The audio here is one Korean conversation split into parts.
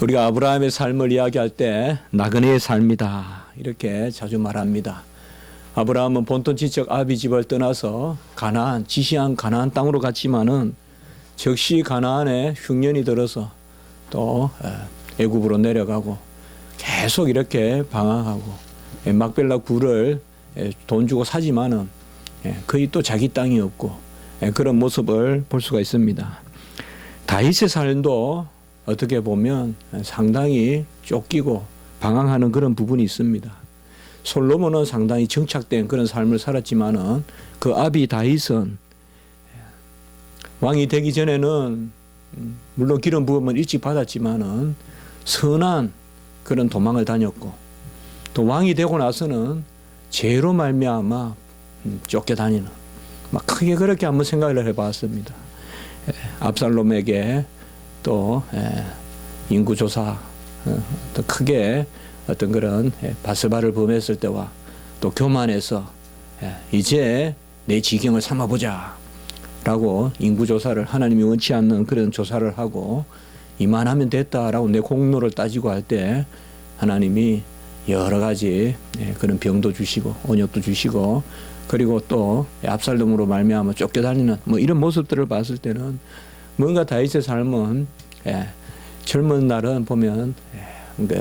우리가 아브라함의 삶을 이야기할 때 나그네의 삶이다 이렇게 자주 말합니다. 아브라함은 본토 지척 아비 집을 떠나서 가나안, 지시한 가나안 땅으로 갔지만은 즉시 가나안에 흉년이 들어서 또 애굽으로 내려가고 계속 이렇게 방황하고 막벨라 굴을 돈 주고 사지만은 거의 또 자기 땅이 없고 그런 모습을 볼 수가 있습니다. 다윗의 삶도 어떻게 보면 상당히 쫓기고 방황하는 그런 부분이 있습니다. 솔로몬은 상당히 정착된 그런 삶을 살았지만은 그 아비 다윗은 왕이 되기 전에는 물론 기름 부음을 일찍 받았지만은 선한 그런 도망을 다녔고 또 왕이 되고 나서는 죄로 말미암아 쫓겨다니는 막 크게 그렇게 한번 생각을 해봤습니다. 압살롬에게 또 인구조사 또 크게 어떤 그런 바스바를 범했을 때와 또 교만해서 이제 내 지경을 삼아보자 라고 인구조사를 하나님이 원치 않는 그런 조사를 하고 이만하면 됐다라고 내 공로를 따지고 할 때 하나님이 여러 가지 그런 병도 주시고 언역도 주시고 그리고 또 압살롬으로 말미암아 쫓겨다니는 뭐 이런 모습들을 봤을 때는 뭔가 다윗의 삶은 젊은 날은 보면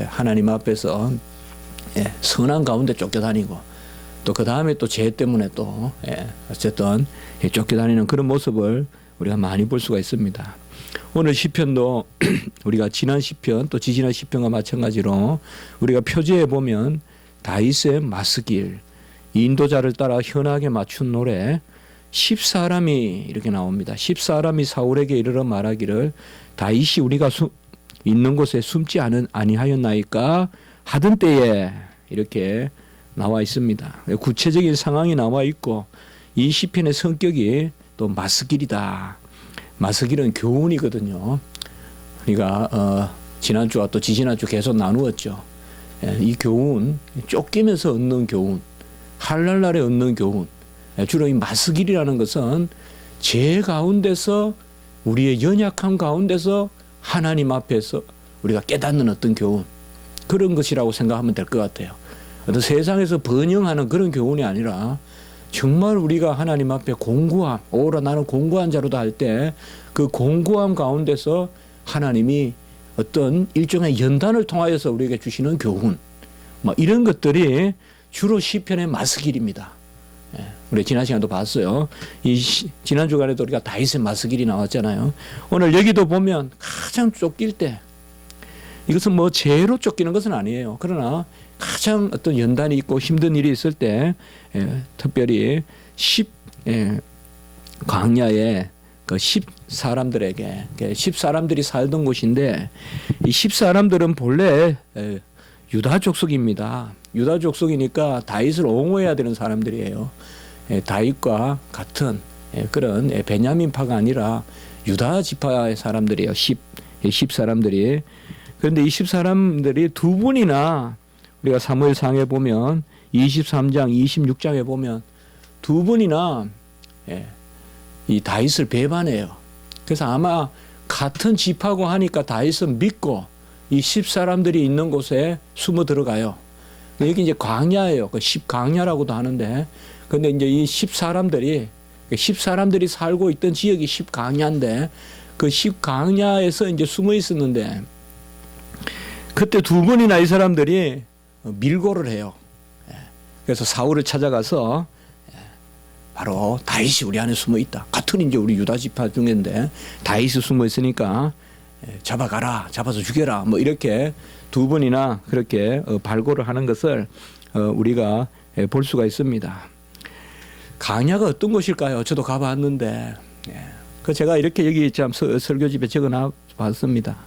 하나님 앞에서 선한 가운데 쫓겨다니고 또 그 다음에 또 죄 때문에 또 어쨌든 쫓겨다니는 그런 모습을 우리가 많이 볼 수가 있습니다. 오늘 시편도 우리가 지난 시편 또 지지난 시편과 마찬가지로 우리가 표제에 보면 다윗의 마스길 인도자를 따라 현하게 맞춘 노래 10사람이 이렇게 나옵니다. 10사람이 사울에게 이르러 말하기를 다윗이 우리가 있는 곳에 숨지 아니하였나이까 하던 때에 이렇게 나와 있습니다. 구체적인 상황이 나와 있고 이 시편의 성격이 또 마스길이다. 마스길은 교훈이거든요. 우리가 지난주와 또 지지난주 계속 나누었죠. 이 교훈, 쫓기면서 얻는 교훈, 할랄날에 얻는 교훈. 주로 이 마스길이라는 것은 죄 가운데서 우리의 연약함 가운데서 하나님 앞에서 우리가 깨닫는 어떤 교훈 그런 것이라고 생각하면 될 것 같아요. 어떤 세상에서 번영하는 그런 교훈이 아니라 정말 우리가 하나님 앞에 공고함, 오라 나는 공고한 자로다 할 때 그 공고함 가운데서 하나님이 어떤 일종의 연단을 통하여서 우리에게 주시는 교훈 뭐 이런 것들이 주로 시편의 마스길입니다. 우리 지난 시간도 봤어요. 지난 주간에도 우리가 다윗의 마스길이 나왔잖아요. 오늘 여기도 보면 가장 쫓길 때 이것은 뭐 죄로 쫓기는 것은 아니에요. 그러나 가장 어떤 연단이 있고 힘든 일이 있을 때 특별히 광야에 그 10사람들에게 10사람들이 살던 곳인데 이 10사람들은 본래 유다 족속입니다. 유다 족속이니까 다윗을 옹호해야 되는 사람들이에요. 다윗과 같은 그런 베냐민파가 아니라 유다 지파의 사람들이에요. 10사람들이. 그런데 이 10사람들이 두 분이나 우리가 사무엘상에 보면 23장, 26장에 보면 두 분이나 이 다윗을 배반해요. 그래서 아마 같은 지파고 하니까 다윗은 믿고 이 10사람들이 있는 곳에 숨어 들어가요. 여기 이제 광야예요. 그 10광야라고도 하는데, 근데 이제 이 10사람들이 살고 있던 지역이 10광야인데, 그 10광야에서 이제 숨어 있었는데, 그때 두 번이나 이 사람들이 밀고를 해요. 그래서 사울을 찾아가서 바로 다윗이 우리 안에 숨어 있다. 같은 이제 우리 유다 지파 중인데 다윗이 숨어 있으니까 잡아가라, 잡아서 죽여라, 뭐 이렇게 두 번이나 그렇게 발고를 하는 것을 우리가 볼 수가 있습니다. 광야가 어떤 곳일까요? 저도 가봤는데 그 제가 이렇게 여기 참 설교집에 적어놨습니다.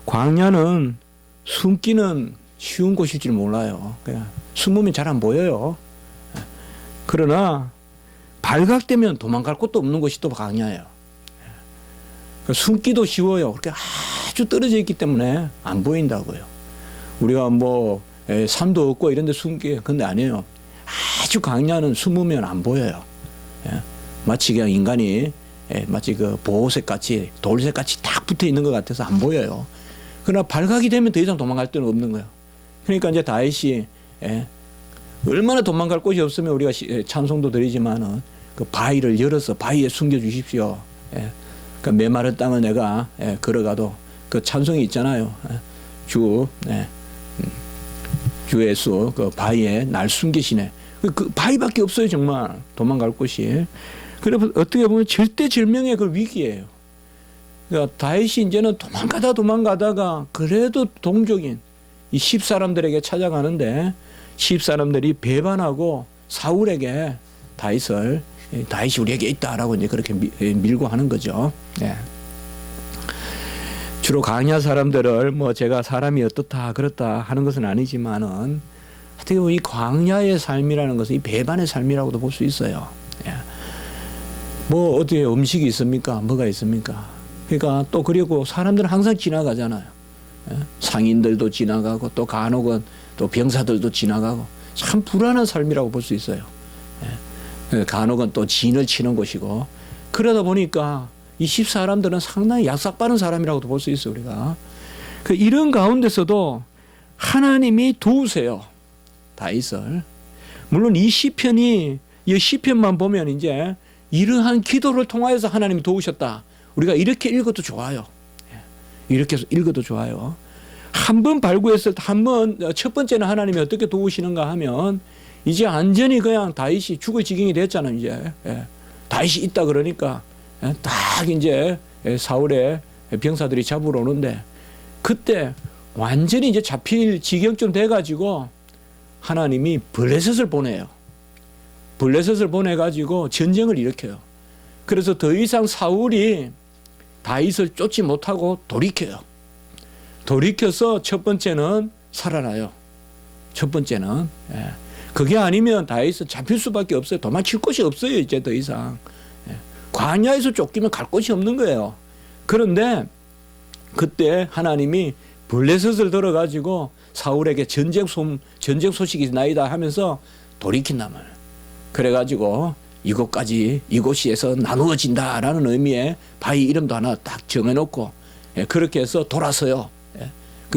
광야는 숨기는 쉬운 곳일 줄 몰라요. 그냥 숨으면 잘 안 보여요. 그러나 발각되면 도망갈 곳도 없는 곳이 또 광야예요. 숨기도 쉬워요. 그렇게 아주 떨어져 있기 때문에 안 보인다고요. 우리가 뭐 산도 없고 이런 데 숨기, 근데 아니에요. 아주 광야는 숨으면 안 보여요. 마치 그냥 인간이 마치 그 보호색 같이 돌색 같이 딱 붙어 있는 것 같아서 안 보여요. 그러나 발각이 되면 더 이상 도망갈 데는 없는 거예요. 그러니까 이제 다윗이 얼마나 도망갈 곳이 없으면 우리가 찬송도 드리지만은 그 바위를 열어서 바위에 숨겨 주십시오. 그 메마른 땅을 내가 걸어가도 그 찬송이 있잖아요. 주 예수 그 바위에 날 숨기시네. 그 바위밖에 없어요. 정말 도망갈 곳이. 그래서 어떻게 보면 절대절명의 그 위기예요. 그러니까 다윗이 이제는 도망가다가 그래도 동족인 이 10사람들에게 찾아가는데 10사람들이 배반하고 사울에게 다윗이 우리에게 있다라고 이제 그렇게 밀고 하는 거죠. 주로 강야 사람들을 뭐 제가 사람이 어떻다 그렇다 하는 것은 아니지만은 어떻게 보면 이 광야의 삶이라는 것은 이 배반의 삶이라고도 볼 수 있어요. 뭐 어디에 음식이 있습니까? 뭐가 있습니까? 그러니까 또 그리고 사람들은 항상 지나가잖아요. 상인들도 지나가고 또 간혹은 또 병사들도 지나가고 참 불안한 삶이라고 볼 수 있어요. 간혹은 또 진을 치는 곳이고 그러다 보니까 이 10사람들은 상당히 약삭빠른 사람이라고도 볼 수 있어요. 우리가 이런 가운데서도 하나님이 도우세요. 다윗을. 물론 이 시편이 이 시편만 보면 이제 이러한 기도를 통하여서 하나님이 도우셨다. 우리가 이렇게 읽어도 좋아요. 이렇게 읽어도 좋아요. 한 번 발구했을 때 첫 번째는 하나님이 어떻게 도우시는가 하면 이제 완전히 그냥 다윗이 죽을 지경이 됐잖아요. 이제 다윗이 있다 그러니까 딱 이제 사울의 병사들이 잡으러 오는데 그때 완전히 이제 잡힐 지경쯤 돼가지고 하나님이 블레셋을 보내요. 블레셋을 보내가지고 전쟁을 일으켜요. 그래서 더 이상 사울이 다윗을 쫓지 못하고 돌이켜요. 돌이켜서 첫 번째는 살아나요. 첫 번째는. 그게 아니면 다윗은 잡힐 수밖에 없어요. 도망칠 곳이 없어요. 이제 더 이상. 광야에서 쫓기면 갈 곳이 없는 거예요. 그런데 그때 하나님이 블레셋을 들어가지고 사울에게 전쟁 소식이 나이다 하면서 돌이킨단 말이에요. 그래가지고 이곳이에서 나누어진다라는 의미의 바위 이름도 하나 딱 정해놓고 그렇게 해서 돌아서요.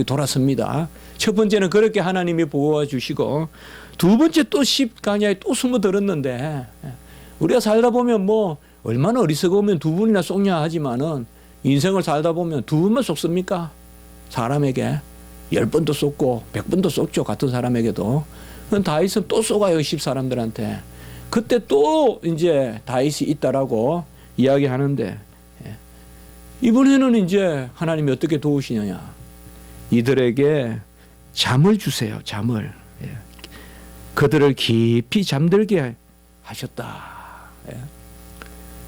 돌아섭니다. 첫 번째는 그렇게 하나님이 보호해 주시고 두 번째 또 10광야에 또 숨어들었는데 우리가 살다 보면 뭐 얼마나 어리석으면 두 분이나 속냐 하지만은 인생을 살다 보면 두 분만 속습니까? 사람에게 10번도 속고 100번도 속죠. 같은 사람에게도. 다윗은 또 쏘가요. 10사람들한테. 그때 또 이제 다윗이 있다라고 이야기하는데 이번에는 이제 하나님이 어떻게 도우시느냐. 이들에게 잠을 주세요. 잠을. 그들을 깊이 잠들게 하셨다.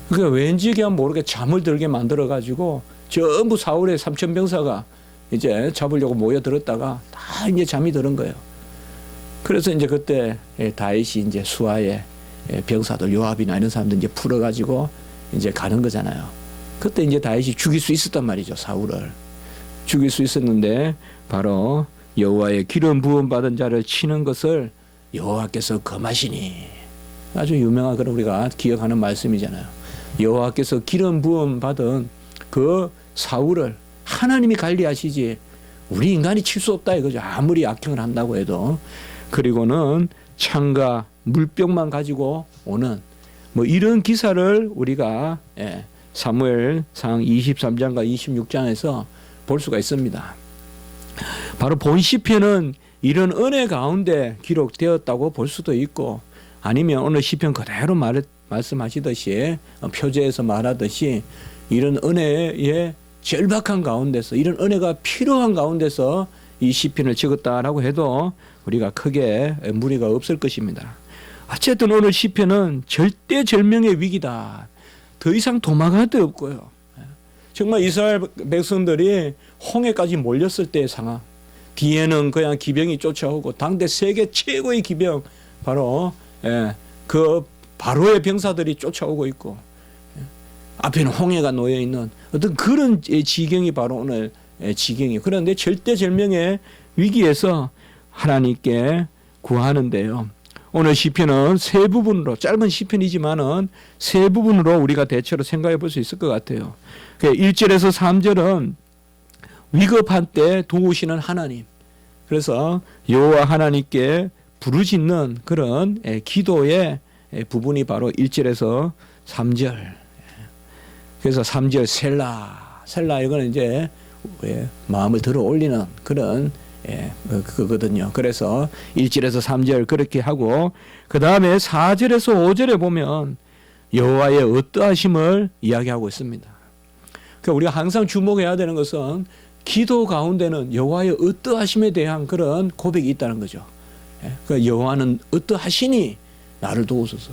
그러니까 왠지 그냥 모르게 잠을 들게 만들어가지고 전부 사울의 3,000병사가 이제 잡으려고 모여들었다가 다 이제 잠이 드는 거예요. 그래서 이제 그때 다윗이 이제 수하의 병사들 요압이나 이런 사람들 이제 풀어가지고 이제 가는 거잖아요. 그때 이제 다윗이 죽일 수 있었단 말이죠. 사울을. 죽일 수 있었는데 바로 여호와의 기름 부음 받은 자를 치는 것을 여호와께서 금하시니. 아주 유명한 그런 우리가 기억하는 말씀이잖아요. 여호와께서 기름 부음 받은 그 사울을 하나님이 관리하시지 우리 인간이 칠 수 없다 이거죠. 아무리 악행을 한다고 해도. 그리고는 창과 물병만 가지고 오는 뭐 이런 기사를 우리가 사무엘상 23장과 26장에서 볼 수가 있습니다. 바로 본 시편은 이런 은혜 가운데 기록되었다고 볼 수도 있고 아니면 오늘 시편 그대로 말씀하시듯이 표제에서 말하듯이 이런 은혜의 절박한 가운데서 이런 은혜가 필요한 가운데서 이 시편을 적었다라고 해도 우리가 크게 무리가 없을 것입니다. 어쨌든 오늘 시편은 절대절명의 위기다. 더 이상 도망갈 데 없고요. 정말 이스라엘 백성들이 홍해까지 몰렸을 때의 상황. 뒤에는 그냥 기병이 쫓아오고 당대 세계 최고의 기병 바로 그 바로의 병사들이 쫓아오고 있고 앞에는 홍해가 놓여 있는 어떤 그런 지경이 바로 오늘 지경이. 그런데 절대절명의 위기에서 하나님께 구하는데요. 오늘 시편은 세 부분으로 짧은 시편이지만은 세 부분으로 우리가 대체로 생각해 볼 수 있을 것 같아요. 1절에서 3절은 위급한 때 도우시는 하나님. 그래서 여호와 하나님께 부르짖는 그런 기도의 부분이 바로 1절에서 3절. 그래서 3절 셀라 이거는 이제 마음을 들어 올리는 그런 그거거든요. 그래서 1절에서 3절 그렇게 하고 그 다음에 4절에서 5절에 보면 여호와의 어떠하심을 이야기하고 있습니다. 그러니까 우리가 항상 주목해야 되는 것은 기도 가운데는 여호와의 어떠하심에 대한 그런 고백이 있다는 거죠. 그러니까 여호와는 어떠하시니 나를 도우소서.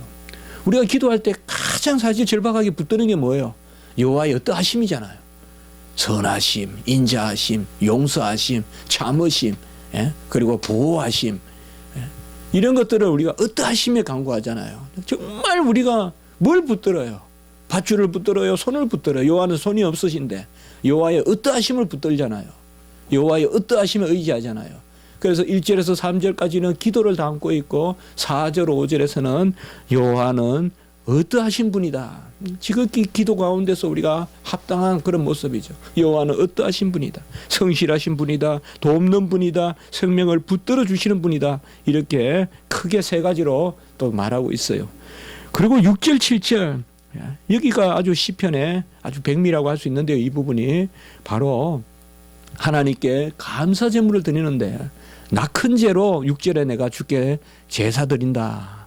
우리가 기도할 때 가장 사실 절박하게 붙드는 게 뭐예요? 여호와의 어떠하심이잖아요. 선하심, 인자하심, 용서하심, 참으심, 그리고 보호하심, 이런 것들을 우리가 어떠하심에 간구하잖아요. 정말 우리가 뭘 붙들어요? 밧줄을 붙들어요? 손을 붙들어요? 여호와는 손이 없으신데 여호와의 어떠하심을 붙들잖아요. 여호와의 어떠하심에 의지하잖아요. 그래서 1절에서 3절까지는 기도를 담고 있고 4절, 5절에서는 여호와는 어떠하신 분이다. 지극히 기도 가운데서 우리가 합당한 그런 모습이죠. 여호와는 어떠하신 분이다. 성실하신 분이다. 돕는 분이다. 생명을 붙들어 주시는 분이다. 이렇게 크게 세 가지로 또 말하고 있어요. 그리고 6절, 7절 여기가 아주 시편의 아주 백미라고 할 수 있는데요. 이 부분이 바로 하나님께 감사 제물을 드리는데 낙큰 죄로 6절에 내가 주께 제사 드린다.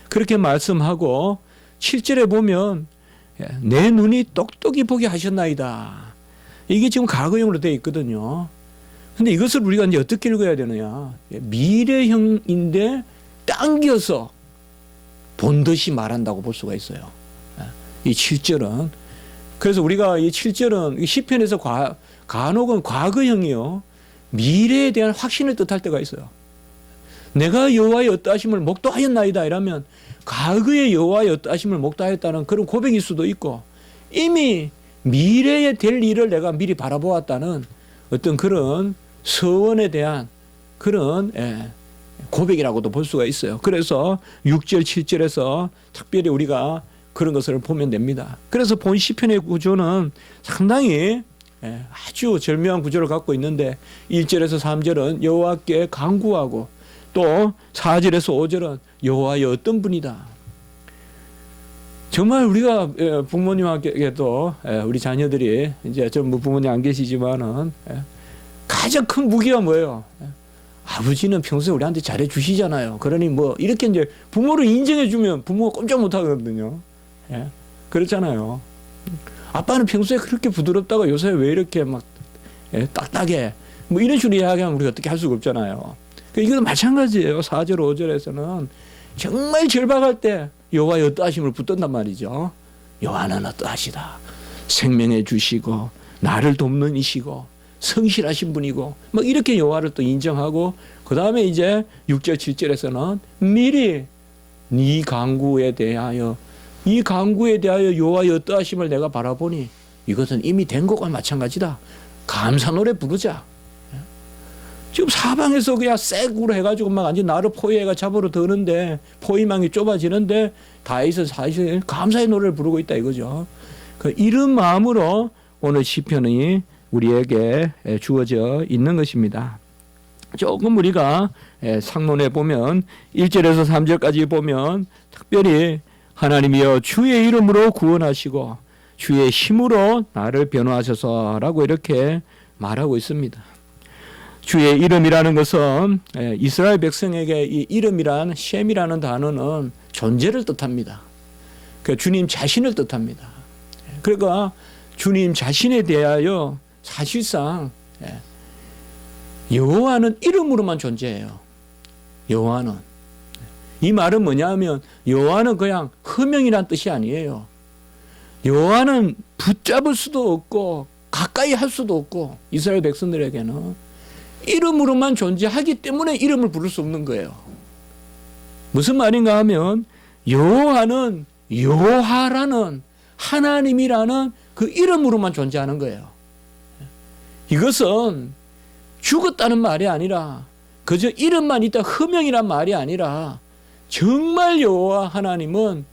그렇게 말씀하고 7절에 보면 내 눈이 똑똑히 보게 하셨나이다. 이게 지금 과거형으로 되어 있거든요. 근데 이것을 우리가 이제 어떻게 읽어야 되느냐. 미래형인데 당겨서 본듯이 말한다고 볼 수가 있어요. 이 7절은. 그래서 우리가 이 7절은 시편에서 간혹은 과거형이요. 미래에 대한 확신을 뜻할 때가 있어요. 내가 여호와의 어떠하심을 목도하였나이다 이러면 과거의 여호와의 어떠하심을 목도하였다는 그런 고백일 수도 있고 이미 미래에 될 일을 내가 미리 바라보았다는 어떤 그런 서원에 대한 그런 고백이라고도 볼 수가 있어요. 그래서 6절, 7절에서 특별히 우리가 그런 것을 보면 됩니다. 그래서 본 시편의 구조는 상당히 아주 절묘한 구조를 갖고 있는데 1절에서 3절은 여호와께 간구하고 또 4절에서 5절은 여호와의 어떤 분이다. 정말 우리가 부모님에게도 우리 자녀들이 이제 전부 부모님 안 계시지만은 가장 큰 무기가 뭐예요? 아버지는 평소에 우리한테 잘해 주시잖아요. 그러니 뭐 이렇게 이제 부모를 인정해 주면 부모가 꼼짝 못 하거든요. 그렇잖아요. 아빠는 평소에 그렇게 부드럽다가 요새 왜 이렇게 막 딱딱해? 뭐 이런 식으로 이야기하면 우리가 어떻게 할 수가 없잖아요. 이것도 마찬가지예요. 4절, 5절에서는 정말 절박할 때 여호와의 어떠하심을 붙든단 말이죠. 여호와는 어떠하시다. 생명해 주시고 나를 돕는 이시고 성실하신 분이고 뭐 이렇게 여호와를 또 인정하고 그 다음에 이제 6절, 7절에서는 미리 네 간구에 대하여 이 간구에 대하여 여호와의 어떠하심을 내가 바라보니 이것은 이미 된 것과 마찬가지다. 감사 노래 부르자. 지금 사방에서 그냥 쎄구로 해가지고 막 완전 나를 포위해가 잡으러 드는데 포위망이 좁아지는데 다윗은 사실 감사의 노래를 부르고 있다 이거죠. 이런 마음으로 오늘 시편이 우리에게 주어져 있는 것입니다. 조금 우리가 상론해 보면 1절에서 3절까지 보면 특별히 하나님이여 주의 이름으로 구원하시고 주의 힘으로 나를 변호하셔서라고 이렇게 말하고 있습니다. 주의 이름이라는 것은 이스라엘 백성에게 이 이름이란 셈이라는 단어는 존재를 뜻합니다. 그러니까 주님 자신을 뜻합니다. 그러니까 주님 자신에 대하여 사실상 여호와는 이름으로만 존재해요. 여호와는. 이 말은 뭐냐면 여호와는 그냥 허명이란 뜻이 아니에요. 여호와는 붙잡을 수도 없고 가까이 할 수도 없고 이스라엘 백성들에게는 이름으로만 존재하기 때문에 이름을 부를 수 없는 거예요. 무슨 말인가 하면 여호와는 여호와라는 하나님이라는 그 이름으로만 존재하는 거예요. 이것은 죽었다는 말이 아니라 그저 이름만 있다 허명이란 말이 아니라 정말 여호와 하나님은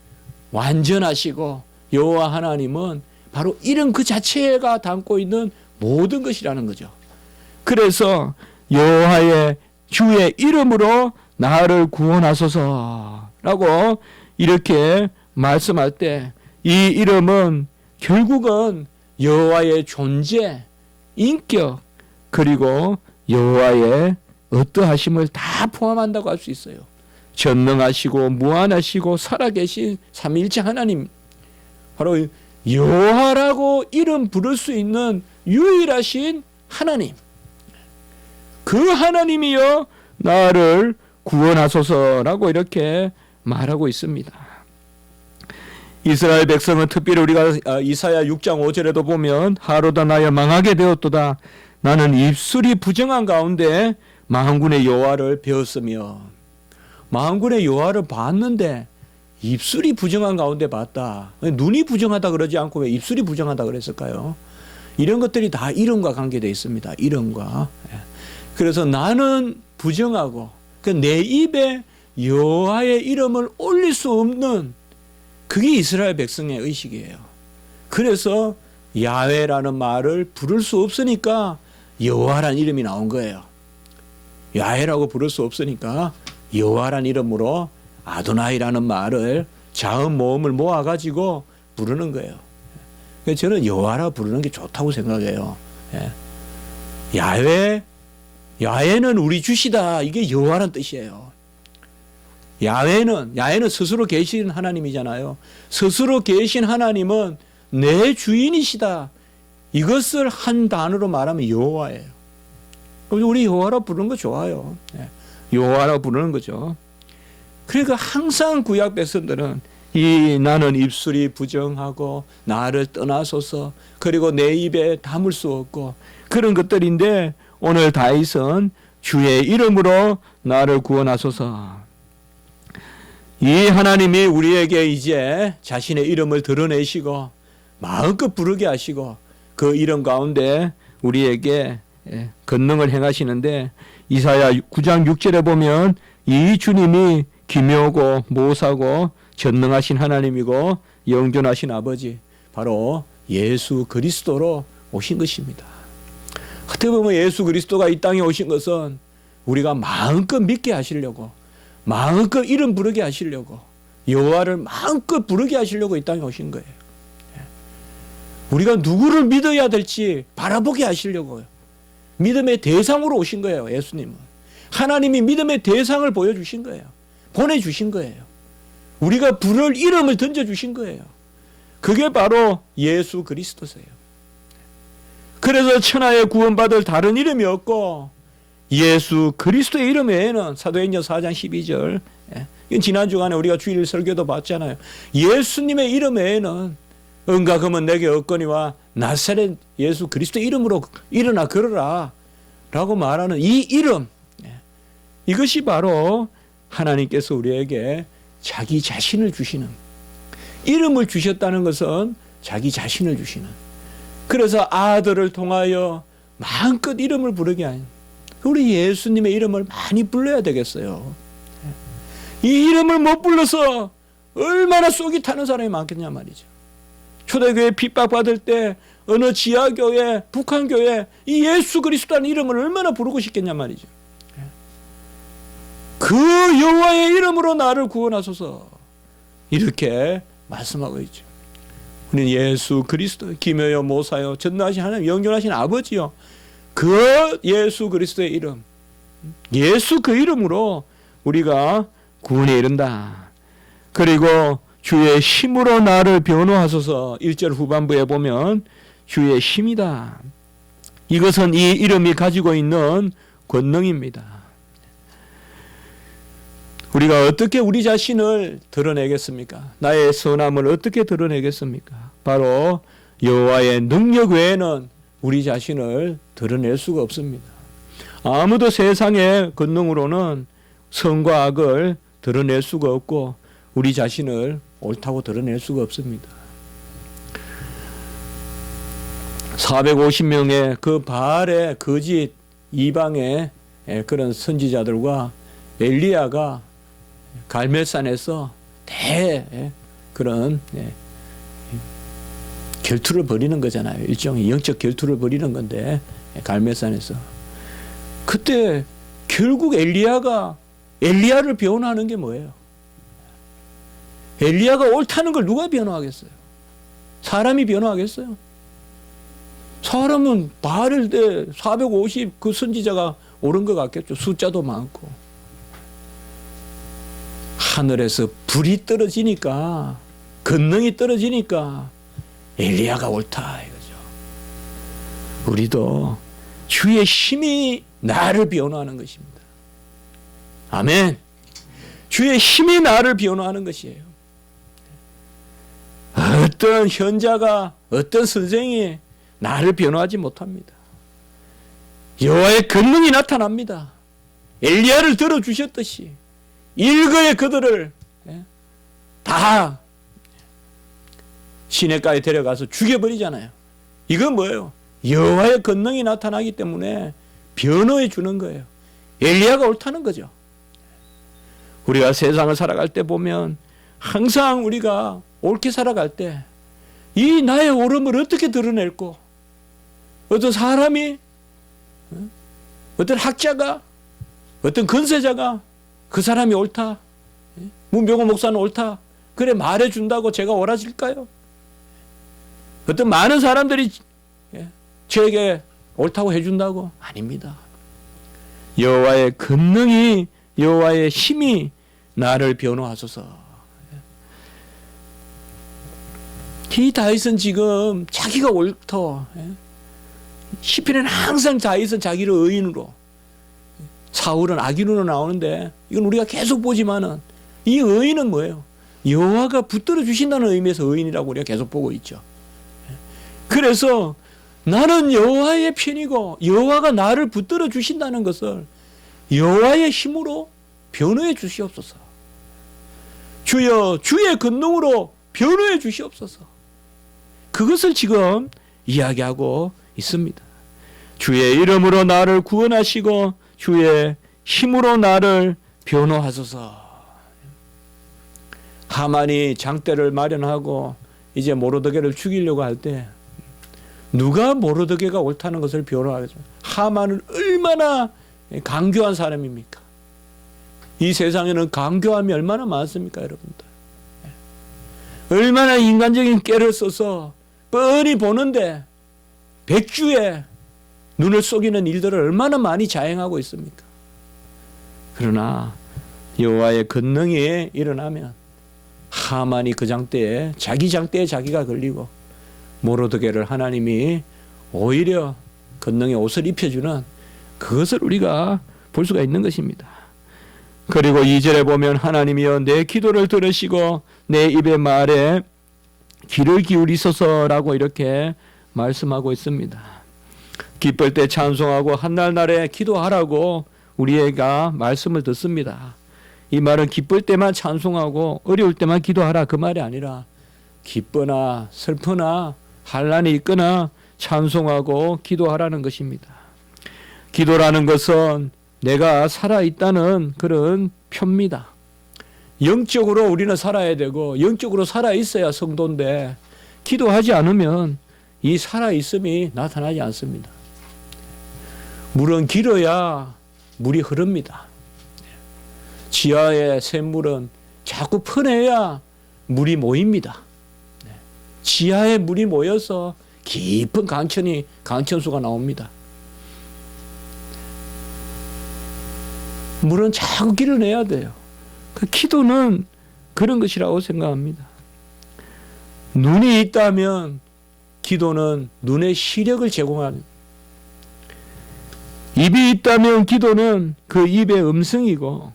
완전하시고 여호와 하나님은 바로 이름 그 자체가 담고 있는 모든 것이라는 거죠. 그래서 여호와의 주의 이름으로 나를 구원하소서라고 이렇게 말씀할 때, 이 이름은 결국은 여호와의 존재, 인격, 그리고 여호와의 어떠하심을 다 포함한다고 할 수 있어요. 전능하시고 무한하시고 살아계신 삼위일체 하나님, 바로 여호와라고 이름 부를 수 있는 유일하신 하나님, 그 하나님이여 나를 구원하소서라고 이렇게 말하고 있습니다. 이스라엘 백성은 특별히 우리가 이사야 6장 5절에도 보면 하루다 나여 망하게 되었도다 나는 입술이 부정한 가운데 만군의 여호와를 배웠으며, 만군의 여호와를 봤는데 입술이 부정한 가운데 봤다. 눈이 부정하다 그러지 않고 왜 입술이 부정하다 그랬을까요? 이런 것들이 다 이름과 관계되어 있습니다. 이름과. 그래서 나는 부정하고 내 입에 여호와의 이름을 올릴 수 없는, 그게 이스라엘 백성의 의식이에요. 그래서 야훼라는 말을 부를 수 없으니까 여호와라는 이름이 나온 거예요. 야훼라고 부를 수 없으니까 여호와라는 이름으로 아도나이라는 말을 자음 모음을 모아가지고 부르는 거예요. 그래서 저는 여호와라 부르는 게 좋다고 생각해요. 야훼는 우리 주시다, 이게 여호와라는 뜻이에요. 야훼는 스스로 계신 하나님이잖아요. 스스로 계신 하나님은 내 주인이시다, 이것을 한 단어로 말하면 여호와예요. 우리 여호와라 부르는 거 좋아요. 여호와라 부르는 거죠. 그러니까 항상 구약 백성들은 나는 입술이 부정하고 나를 떠나소서, 그리고 내 입에 담을 수 없고 그런 것들인데, 오늘 다윗은 주의 이름으로 나를 구원하소서. 이 하나님이 우리에게 이제 자신의 이름을 드러내시고 마음껏 부르게 하시고 그 이름 가운데 우리에게 권능을 행하시는데, 이사야 9장 6절에 보면 이 주님이 기묘하고 모사고 전능하신 하나님이고 영존하신 아버지, 바로 예수 그리스도로 오신 것입니다. 어떻게 보면 예수 그리스도가 이 땅에 오신 것은 우리가 마음껏 믿게 하시려고, 마음껏 이름 부르게 하시려고, 여호와를 마음껏 부르게 하시려고 이 땅에 오신 거예요. 우리가 누구를 믿어야 될지 바라보게 하시려고요. 믿음의 대상으로 오신 거예요. 예수님은 하나님이 믿음의 대상을 보여주신 거예요. 보내주신 거예요. 우리가 부를 이름을 던져주신 거예요. 그게 바로 예수 그리스도세요. 그래서 천하에 구원받을 다른 이름이 없고, 예수 그리스도의 이름 외에는, 사도행전 4장 12절, 이건 지난 주간에 우리가 주일 설교도 봤잖아요. 예수님의 이름 외에는 은가금은 내게 없거니와 나사렛 예수 그리스도의 이름으로 일어나 걸어라 라고 말하는 이 이름, 이것이 바로 하나님께서 우리에게 자기 자신을 주시는, 이름을 주셨다는 것은 자기 자신을 주시는, 그래서 아들을 통하여 마음껏 이름을 부르게 하는, 우리 예수님의 이름을 많이 불러야 되겠어요. 이 이름을 못 불러서 얼마나 속이 타는 사람이 많겠냐 말이죠. 초대교회 핍박받을 때 어느 지하교회, 북한교회 이 예수 그리스도라는 이름을 얼마나 부르고 싶겠냐 말이죠. 그 여호와의 이름으로 나를 구원하소서, 이렇게 말씀하고 있죠. 우리는 예수 그리스도, 기묘여 모사여 전능하신 하나님, 영존하신 아버지요, 그 예수 그리스도의 이름, 예수 그 이름으로 우리가 구원에 이른다. 그리고 주의 힘으로 나를 변호하소서. 1절 후반부에 보면 주의 힘이다. 이것은 이 이름이 가지고 있는 권능입니다. 우리가 어떻게 우리 자신을 드러내겠습니까? 나의 선함을 어떻게 드러내겠습니까? 바로 여호와의 능력 외에는 우리 자신을 드러낼 수가 없습니다. 아무도 세상의 권능으로는 선과 악을 드러낼 수가 없고 우리 자신을 옳다고 드러낼 수가 없습니다. 450명의 그 바알의 거짓 이방의 그런 선지자들과 엘리야가 갈멜산에서 그런 결투를 벌이는 거잖아요. 일종의 영적 결투를 벌이는 건데, 갈멜산에서 그때 결국 엘리야를 변호하는 게 뭐예요? 엘리야가 옳다는 걸 누가 변호하겠어요? 사람이 변호하겠어요? 사람은 바알 때 450 그 선지자가 옳은 것 같겠죠. 숫자도 많고. 하늘에서 불이 떨어지니까, 권능이 떨어지니까 엘리야가 옳다 이거죠. 우리도 주의 힘이 나를 변호하는 것입니다. 아멘. 주의 힘이 나를 변호하는 것이에요. 어떤 현자가, 어떤 선생이 나를 변호하지 못합니다. 여호와의 권능이 나타납니다. 엘리야를 들어주셨듯이 일거에 그들을 다 시내가에 데려가서 죽여버리잖아요. 이건 뭐예요? 여호와의 권능이 나타나기 때문에 변호해 주는 거예요. 엘리야가 옳다는 거죠. 우리가 세상을 살아갈 때 보면 항상 우리가 옳게 살아갈 때 이 나의 옳음을 어떻게 드러낼고, 어떤 사람이, 어떤 학자가, 어떤 권세자가 그 사람이 옳다, 문병호 목사는 옳다, 그래 말해준다고 제가 옳아질까요? 어떤 많은 사람들이 저에게 옳다고 해준다고? 아닙니다. 여호와의 권능이, 여호와의 힘이 나를 변호하소서. 이 다윗은 지금 자기가 옳다. 시편에는 항상 다윗은 자기를 의인으로, 사울은 악인으로 나오는데 이건 우리가 계속 보지만은 이 의인은 뭐예요? 여호와가 붙들어 주신다는 의미에서 의인이라고 우리가 계속 보고 있죠. 그래서 나는 여호와의 편이고 여호와가 나를 붙들어 주신다는 것을 여호와의 힘으로 변호해 주시옵소서. 주여 주의 권능으로 변호해 주시옵소서. 그것을 지금 이야기하고 있습니다. 주의 이름으로 나를 구원하시고 주의 힘으로 나를 변호하소서. 하만이 장대를 마련하고 이제 모르드게를 죽이려고 할 때 누가 모르드게가 옳다는 것을 변호하겠죠? 하만은 얼마나 강교한 사람입니까? 이 세상에는 강교함이 얼마나 많습니까, 여러분들? 얼마나 인간적인 깨를 써서 뻔히 보는데 백주에 눈을 속이는 일들을 얼마나 많이 자행하고 있습니까? 그러나 여호와의 권능이 일어나면 하만이 그 장대에 자기 장대에 자기가 걸리고 모르드게를 하나님이 오히려 권능의 옷을 입혀주는 그것을 우리가 볼 수가 있는 것입니다. 그리고 2절에 보면 하나님이여 내 기도를 들으시고 내 입의 말에 귀를 기울이소서라고 이렇게 말씀하고 있습니다. 기쁠 때 찬송하고 한날날에 기도하라고 우리가 말씀을 듣습니다. 이 말은 기쁠 때만 찬송하고 어려울 때만 기도하라 그 말이 아니라 기쁘나 슬프나 환난이 있거나 찬송하고 기도하라는 것입니다. 기도라는 것은 내가 살아있다는 그런 표입니다. 영적으로 우리는 살아야 되고 영적으로 살아있어야 성도인데 기도하지 않으면 이 살아있음이 나타나지 않습니다. 물은 길어야 물이 흐릅니다. 지하의 샘물은 자꾸 퍼내야 물이 모입니다. 지하에 물이 모여서 깊은 강천수가 나옵니다. 물은 자꾸 길을 내야 돼요. 그 기도는 그런 것이라고 생각합니다. 눈이 있다면 기도는 눈의 시력을 제공하는, 입이 있다면 기도는 그 입의 음성이고,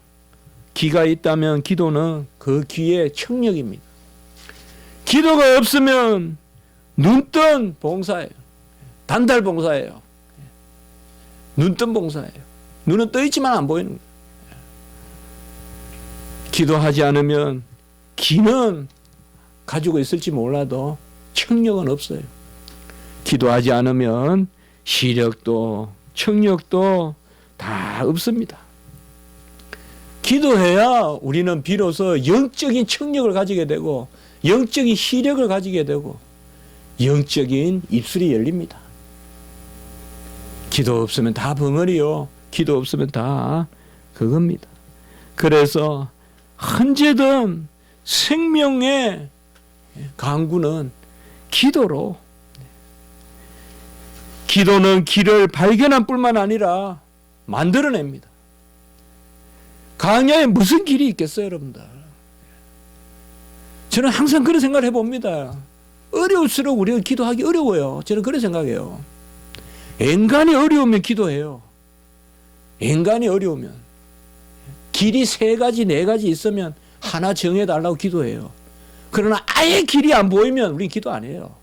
귀가 있다면 기도는 그 귀의 청력입니다. 기도가 없으면 눈뜬 봉사예요. 단달 봉사예요. 눈뜬 봉사예요. 눈은 떠 있지만 안 보이는 거예요. 기도하지 않으면 귀는 가지고 있을지 몰라도 청력은 없어요. 기도하지 않으면 시력도 청력도 다 없습니다. 기도해야 우리는 비로소 영적인 청력을 가지게 되고 영적인 시력을 가지게 되고 영적인 입술이 열립니다. 기도 없으면 다 벙어리요. 기도 없으면 다 그겁니다. 그래서 언제든 생명의 강구는 기도로, 기도는 길을 발견할 뿐만 아니라 만들어냅니다. 광야에 무슨 길이 있겠어요, 여러분들? 저는 항상 그런 생각을 해봅니다. 어려울수록 우리가 기도하기 어려워요. 저는 그런 생각해요. 인간이 어려우면 기도해요. 인간이 어려우면. 길이 3가지, 4가지 있으면 하나 정해달라고 기도해요. 그러나 아예 길이 안 보이면 우린 기도 안 해요.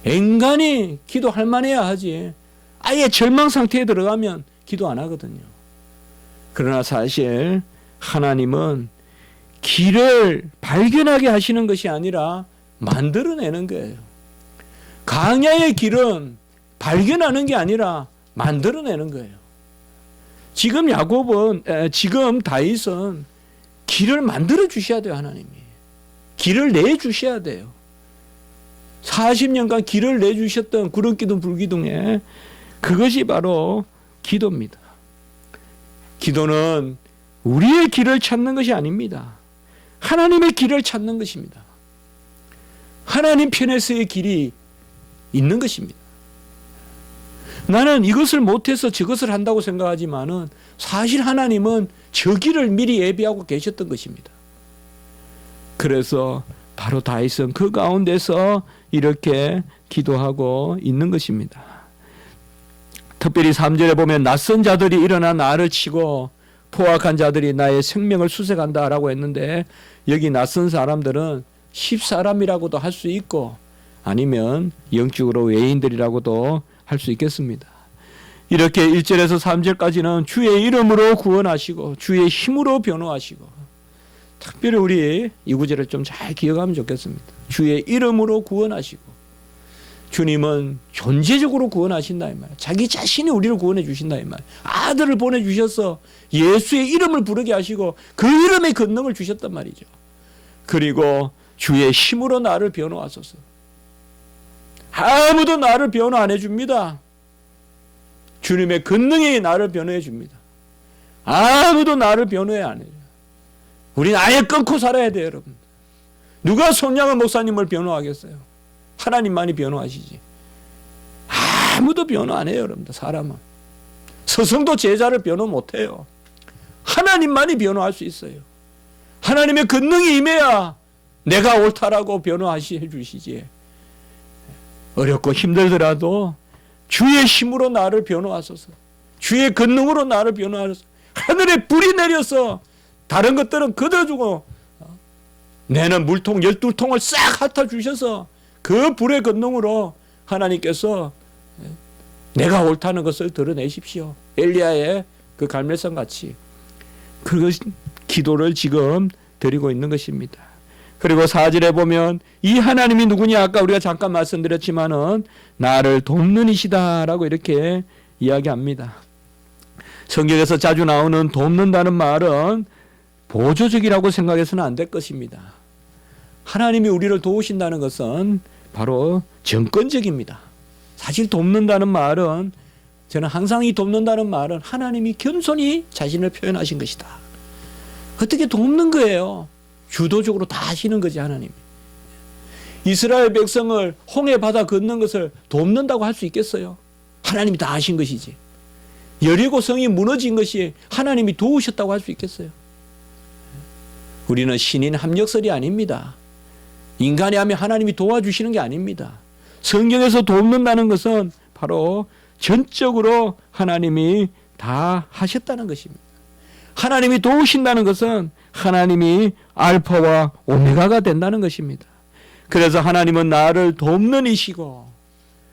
인간이 기도할 만해야 하지. 아예 절망 상태에 들어가면 기도 안 하거든요. 그러나 사실 하나님은 길을 발견하게 하시는 것이 아니라 만들어내는 거예요. 광야의 길은 발견하는 게 아니라 만들어내는 거예요. 지금 다윗은 길을 만들어 주셔야 돼요, 하나님이. 길을 내 주셔야 돼요. 40년간 길을 내 주셨던 구름기둥 불기둥에 그것이 바로 기도입니다. 기도는 우리의 길을 찾는 것이 아닙니다. 하나님의 길을 찾는 것입니다. 하나님 편에서의 길이 있는 것입니다. 나는 이것을 못해서 저것을 한다고 생각하지만은 사실 하나님은 저 길을 미리 예비하고 계셨던 것입니다. 그래서 바로 다윗은 그 가운데서 이렇게 기도하고 있는 것입니다. 특별히 3절에 보면 낯선 자들이 일어나 나를 치고 포악한 자들이 나의 생명을 수색한다라고 했는데, 여기 낯선 사람들은 십사람이라고도 할 수 있고 아니면 영적으로 외인들이라고도 할 수 있겠습니다. 이렇게 1절에서 3절까지는 주의 이름으로 구원하시고 주의 힘으로 변호하시고, 특별히 우리 이 구절을 좀 잘 기억하면 좋겠습니다. 주의 이름으로 구원하시고, 주님은 존재적으로 구원하신다 이 말이에요. 자기 자신이 우리를 구원해 주신다 이 말이에요. 아들을 보내주셔서 예수의 이름을 부르게 하시고 그 이름의 권능을 주셨단 말이죠. 그리고 주의 힘으로 나를 변호하소서. 아무도 나를 변호 안 해줍니다. 주님의 권능이 나를 변호해 줍니다. 아무도 나를 변호해 안 해요. 우리는 아예 끊고 살아야 돼요, 여러분. 누가 손양은 목사님을 변호하겠어요? 하나님만이 변호하시지. 아무도 변호 안 해요, 여러분들. 사람은. 스승도 제자를 변호 못 해요. 하나님만이 변호할 수 있어요. 하나님의 권능이 임해야 내가 옳다라고 변호해 주시지. 어렵고 힘들더라도 주의 힘으로 나를 변호하소서. 주의 권능으로 나를 변호하소서. 하늘에 불이 내려서 다른 것들은 걷어주고 내는 물통 12통을 싹 핥아주셔서 그 불의 권능으로 하나님께서 내가 옳다는 것을 드러내십시오. 엘리야의 그 갈멜산 같이. 그것 기도를 지금 드리고 있는 것입니다. 그리고 4절에 보면 이 하나님이 누구냐, 아까 우리가 잠깐 말씀드렸지만은 나를 돕는 이시다라고 이렇게 이야기합니다. 성경에서 자주 나오는 돕는다는 말은 보조적이라고 생각해서는 안 될 것입니다. 하나님이 우리를 도우신다는 것은 바로 정권적입니다. 사실 돕는다는 말은, 저는 항상 이 돕는다는 말은 하나님이 겸손히 자신을 표현하신 것이다. 어떻게 돕는 거예요? 주도적으로 다 하시는 거지, 하나님. 이스라엘 백성을 홍해 바다 건넌 것을 돕는다고 할 수 있겠어요? 하나님이 다 하신 것이지. 여리고 성이 무너진 것이 하나님이 도우셨다고 할 수 있겠어요? 우리는 신인 합력설이 아닙니다. 인간이 하면 하나님이 도와주시는 게 아닙니다. 성경에서 돕는다는 것은 바로 전적으로 하나님이 다 하셨다는 것입니다. 하나님이 도우신다는 것은 하나님이 알파와 오메가가 된다는 것입니다. 그래서 하나님은 나를 돕는 이시고,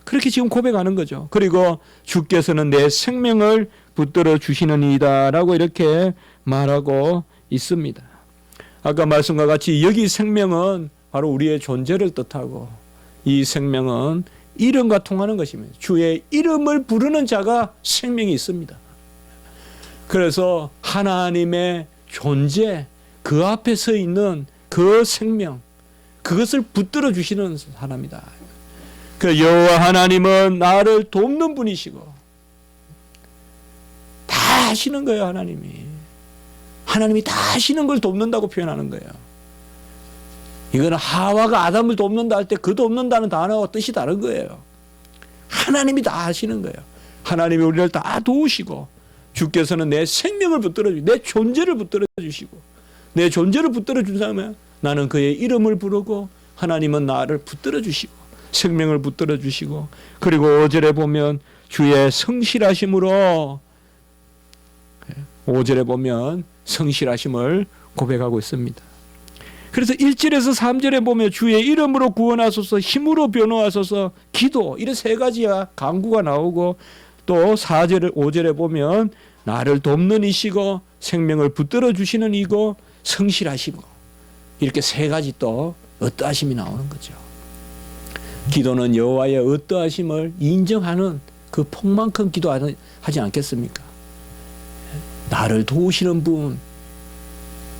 그렇게 지금 고백하는 거죠. 그리고 주께서는 내 생명을 붙들어 주시는 이다라고 이렇게 말하고 있습니다. 아까 말씀과 같이 여기 생명은 바로 우리의 존재를 뜻하고, 이 생명은 이름과 통하는 것입니다. 주의 이름을 부르는 자가 생명이 있습니다. 그래서 하나님의 존재, 그 앞에 서 있는 그 생명, 그것을 붙들어 주시는 사람이다. 그 여호와 하나님은 나를 돕는 분이시고, 하시는 거예요. 하나님이 다 하시는 걸 돕는다고 표현하는 거예요. 이거는 하와가 아담을 돕는다 할 때 그 돕는다는 단어와 뜻이 다른 거예요. 하나님이 다 하시는 거예요. 하나님이 우리를 다 도우시고, 주께서는 내 생명을 붙들어 주시고, 내 존재를 붙들어 주시고, 내 존재를 붙들어 준다면 나는 그의 이름을 부르고, 하나님은 나를 붙들어 주시고 생명을 붙들어 주시고, 그리고 5절에 보면 주의 성실하심으로, 5절에 보면 성실하심을 고백하고 있습니다. 그래서 1절에서 3절에 보면 주의 이름으로 구원하소서, 힘으로 변호하소서, 기도, 이런 세 가지야 간구가 나오고, 또 4절, 5절에 보면 나를 돕는 이시고 생명을 붙들어 주시는 이고 성실하시고, 이렇게 세 가지 또 어떠하심이 나오는 거죠. 기도는 여호와의 어떠하심을 인정하는 그 폭만큼 기도하지 않겠습니까? 나를 도우시는 분,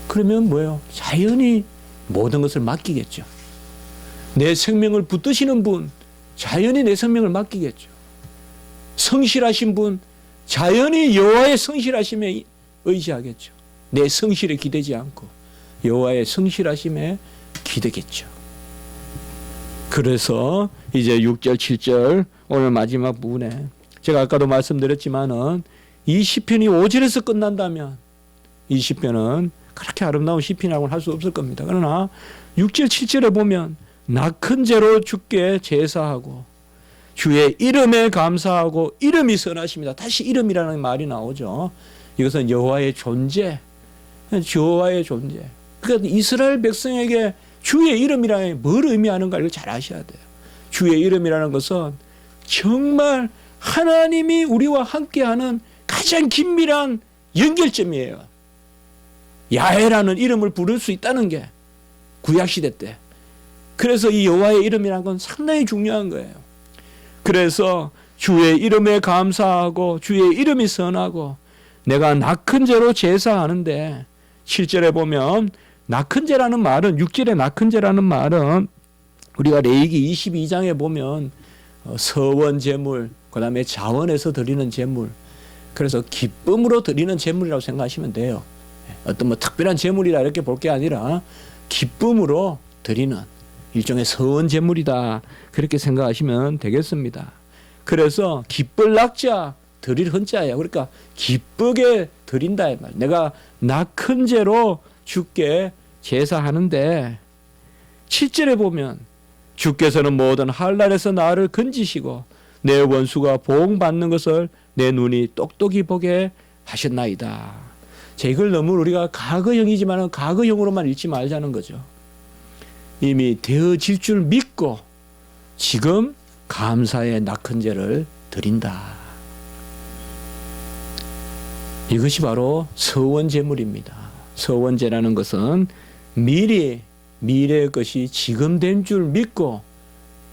그러면 뭐예요? 자연히 모든 것을 맡기겠죠. 내 생명을 붙드시는 분, 자연히 내 생명을 맡기겠죠. 성실하신 분, 자연히 여호와의 성실하심에 의지하겠죠. 내 성실에 기대지 않고 여호와의 성실하심에 기대겠죠. 그래서 이제 6절, 7절 오늘 마지막 부분에 제가 아까도 말씀드렸지만은 이 시편이 5절에서 끝난다면 이 시편은 그렇게 아름다운 시편이라고는 할 수 없을 겁니다. 그러나 6절, 7절에 보면 낙헌 죄로 주께 제사하고 주의 이름에 감사하고, 이름이 선하십니다. 다시 이름이라는 말이 나오죠. 이것은 여호와의 존재, 여호와의 존재. 그러니까 이스라엘 백성에게 주의 이름이라는 게 뭘 의미하는가를 잘 아셔야 돼요. 주의 이름이라는 것은 정말 하나님이 우리와 함께하는 가장 긴밀한 연결점이에요. 야훼라는 이름을 부를 수 있다는 게 구약시대 때. 그래서 이 여호와의 이름이라는 건 상당히 중요한 거예요. 그래서 주의 이름에 감사하고 주의 이름이 선하고, 내가 낙헌 죄로 제사하는데 7절에 보면 낙헌 죄라는 말은, 6절에 낙헌 죄라는 말은 우리가 레위기 22장에 보면 서원 제물, 그 다음에 자원에서 드리는 제물, 그래서 기쁨으로 드리는 제물이라고 생각하시면 돼요. 어떤 뭐 특별한 제물이라 이렇게 볼 게 아니라 기쁨으로 드리는 일종의 서원 제물이다, 그렇게 생각하시면 되겠습니다. 그래서 기쁠 낙자 드릴 헌자예요. 그러니까 기쁘게 드린다 이 말. 내가 낙헌 죄로 주께 제사하는데 7절에 보면 주께서는 모든 한날에서 나를 건지시고 내 원수가 보응받는 것을 내 눈이 똑똑히 보게 하셨나이다. 자, 이걸 너무 우리가 과거형이지만 과거형으로만 읽지 말자는 거죠. 이미 되어질 줄 믿고 지금 감사의 낙헌 죄를 드린다. 이것이 바로 서원제물입니다. 서원제라는 것은 미래의 것이 지금 된 줄 믿고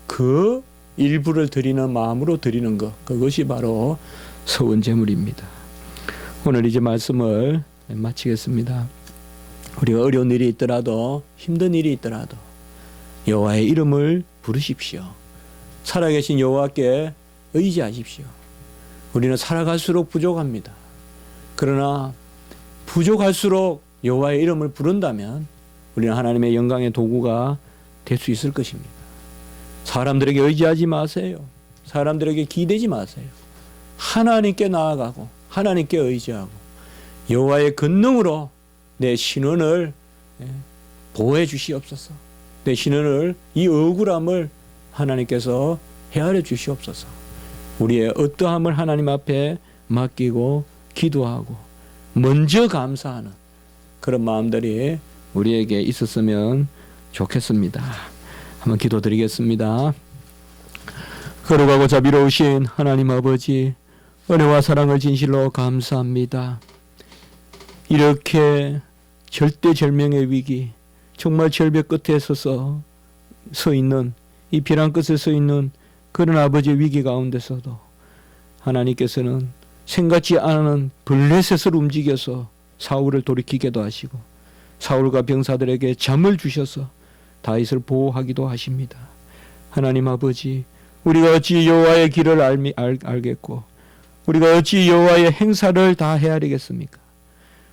그 일부를 드리는 마음으로 드리는 것, 그것이 바로 서원제물입니다. 오늘 이제 말씀을 마치겠습니다. 우리가 어려운 일이 있더라도, 힘든 일이 있더라도 여호와의 이름을 부르십시오. 살아계신 여호와께 의지하십시오. 우리는 살아갈수록 부족합니다. 그러나 부족할수록 여호와의 이름을 부른다면 우리는 하나님의 영광의 도구가 될 수 있을 것입니다. 사람들에게 의지하지 마세요. 사람들에게 기대지 마세요. 하나님께 나아가고 하나님께 의지하고 여호와의 권능으로 내 신원을 보호해 주시옵소서. 내 신원을, 이 억울함을 하나님께서 헤아려 주시옵소서. 우리의 어떠함을 하나님 앞에 맡기고 기도하고 먼저 감사하는 그런 마음들이 우리에게 있었으면 좋겠습니다. 한번 기도드리겠습니다. 거룩하고 자비로우신 하나님 아버지, 은혜와 사랑을 진실로 감사합니다. 이렇게 절대절명의 위기, 정말 절벽 끝에 서 있는, 이 벼랑 끝에 서 있는 그런 아버지의 위기 가운데서도 하나님께서는 생각지 않은 블레셋을 움직여서 사울을 돌이키게도 하시고 사울과 병사들에게 잠을 주셔서 다윗을 보호하기도 하십니다. 하나님 아버지, 우리가 어찌 여호와의 길을 알겠고 우리가 어찌 여호와의 행사를 다 헤아리겠습니까?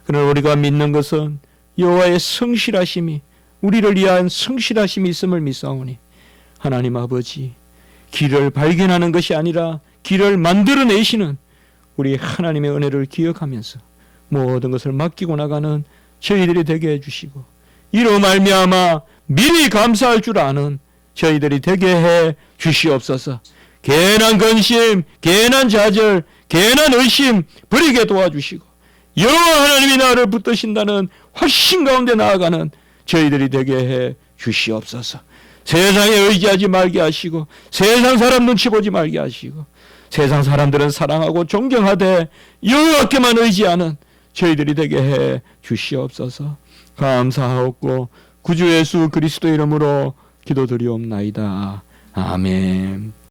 그러나 우리가 믿는 것은 여호와의 성실하심이, 우리를 위한 성실하심이 있음을 믿사오니 하나님 아버지, 길을 발견하는 것이 아니라 길을 만들어내시는 우리 하나님의 은혜를 기억하면서 모든 것을 맡기고 나가는 저희들이 되게 해주시고, 이로 말미암아 미리 감사할 줄 아는 저희들이 되게 해 주시옵소서. 괜한 근심, 괜한 좌절, 괜한 의심 버리게 도와주시고, 여호와 하나님이 나를 붙드신다는 확신 가운데 나아가는 저희들이 되게 해 주시옵소서. 세상에 의지하지 말게 하시고, 세상 사람 눈치 보지 말게 하시고, 세상 사람들은 사랑하고 존경하되 여호와께만 의지하는 저희들이 되게 해 주시옵소서. 감사하옵고 구주 예수 그리스도 이름으로 기도드리옵나이다. 아멘.